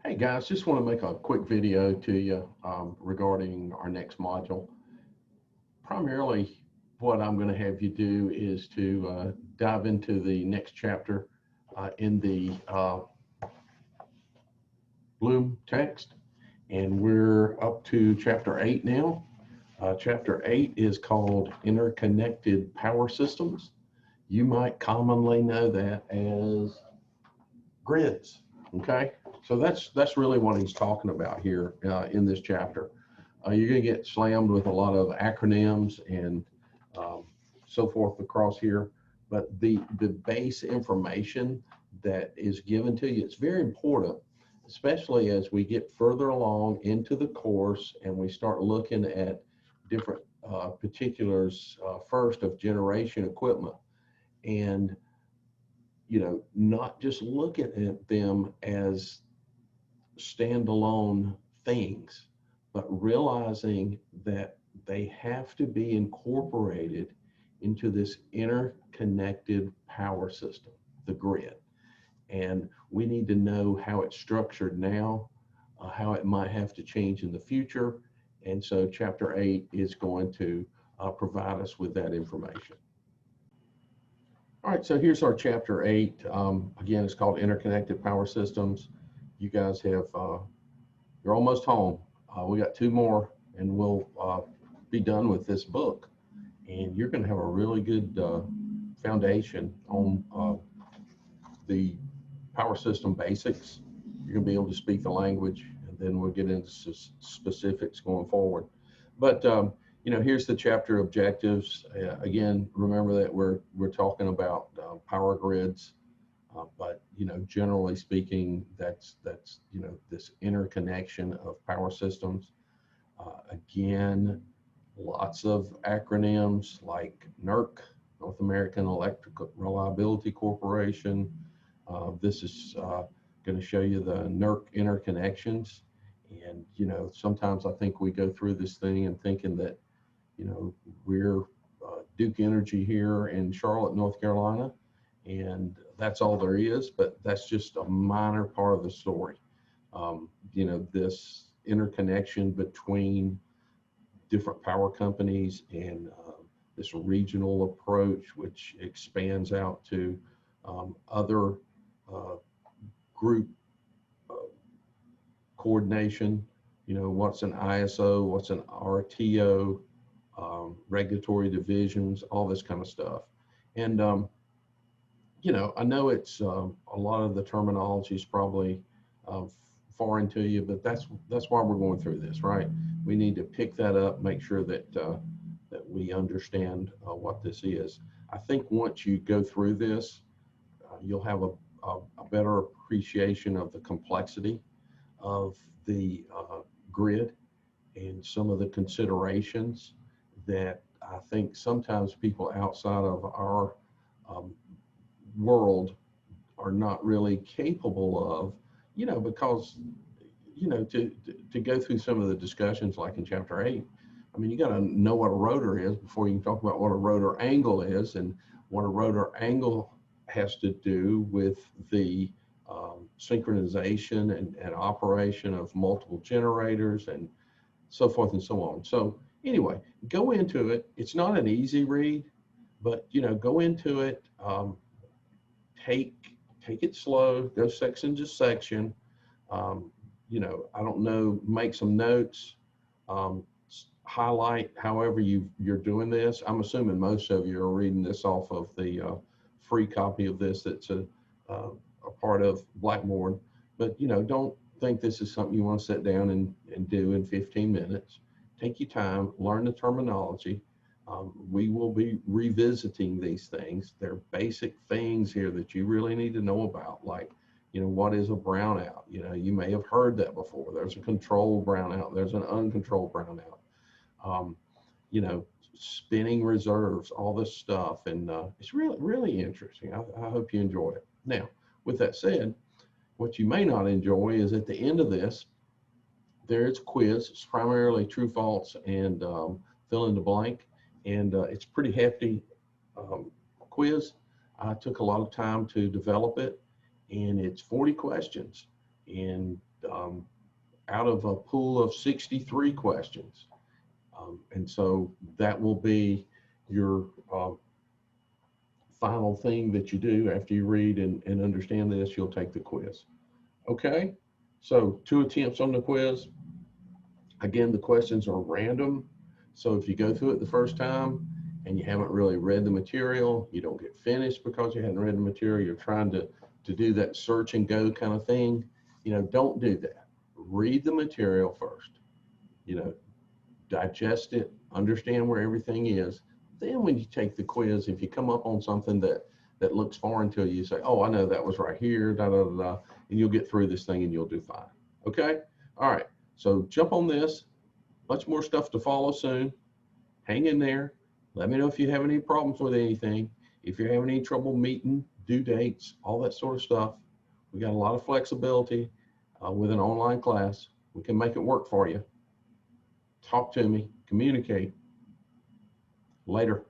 Hey guys, just want to make a quick video to you regarding our next module. Primarily, what I'm going to have you do is to dive into the next chapter in the Bloom text, and we're up to chapter 8 now. Chapter 8 is called Interconnected Power Systems. You might commonly know that as grids. Okay, so that's really what he's talking about here in this chapter. You're going to get slammed with a lot of acronyms and so forth across here, but the base information that is given to you, it's very important, especially as we get further along into the course and we start looking at different particulars first of generation equipment, and not just look at them as standalone things, but realizing that they have to be incorporated into this interconnected power system, the grid. And we need to know how it's structured now, how it might have to change in the future. And so chapter 8 is going to provide us with that information. All right, so here's our chapter 8. Again, it's called Interconnected Power Systems. You guys have, you're almost home. We got 2 more and we'll be done with this book. And you're going to have a really good foundation on the power system basics. You're going to be able to speak the language, and then we'll get into specifics going forward. But here's the chapter objectives. Again, remember that we're talking about power grids, but generally speaking, that's this interconnection of power systems. Again, lots of acronyms like NERC, North American Electric Reliability Corporation. This is going to show you the NERC interconnections. And sometimes I think we go through this thing and thinking that we're Duke Energy here in Charlotte, North Carolina, and that's all there is, but that's just a minor part of the story. This interconnection between different power companies and this regional approach, which expands out to other group coordination, what's an ISO, what's an RTO, regulatory divisions, all this kind of stuff. And, I know it's a lot of the terminology is probably foreign to you, but that's why we're going through this, right? We need to pick that up, make sure that that we understand what this is. I think once you go through this, you'll have a better appreciation of the complexity of the grid and some of the considerations that I think sometimes people outside of our world are not really capable of, because, to go through some of the discussions like in chapter 8, I mean, you got to know what a rotor is before you can talk about what a rotor angle is, and what a rotor angle has to do with the synchronization and operation of multiple generators and so forth and so on. So anyway, go into it. It's not an easy read, but go into it. Take it slow. Go section to section. I don't know. Make some notes. Highlight however you're doing this. I'm assuming most of you are reading this off of the free copy of this that's a part of Blackboard, but don't think this is something you want to sit down and do in 15 minutes. Take your time, learn the terminology. We will be revisiting these things. They're basic things here that you really need to know about, like what is a brownout? You may have heard that before. There's a controlled brownout, there's an uncontrolled brownout. Spinning reserves, all this stuff, and it's really interesting. I hope you enjoy it. Now, with that said, what you may not enjoy is at the end of this, there is a quiz. It's primarily true, false, and fill in the blank, and it's pretty hefty quiz. I took a lot of time to develop it, and it's 40 questions. and out of a pool of 63 questions. And so that will be your final thing that you do after you read and understand this. You'll take the quiz. Okay, so 2 attempts on the quiz. Again, the questions are random. So if you go through it the first time and you haven't really read the material, you don't get finished because you hadn't read the material, you're trying to do that search and go kind of thing, don't do that. Read the material first, digest it, understand where everything is. Then when you take the quiz, if you come up on something that looks foreign to you, you say, oh, I know that was right here, da, da, da, da, and you'll get through this thing and you'll do fine. Okay? All right. So jump on this. Much more stuff to follow soon. Hang in there. Let me know if you have any problems with anything. If you're having any trouble meeting due dates, all that sort of stuff. We got a lot of flexibility with an online class. We can make it work for you. Talk to me. Communicate. Later.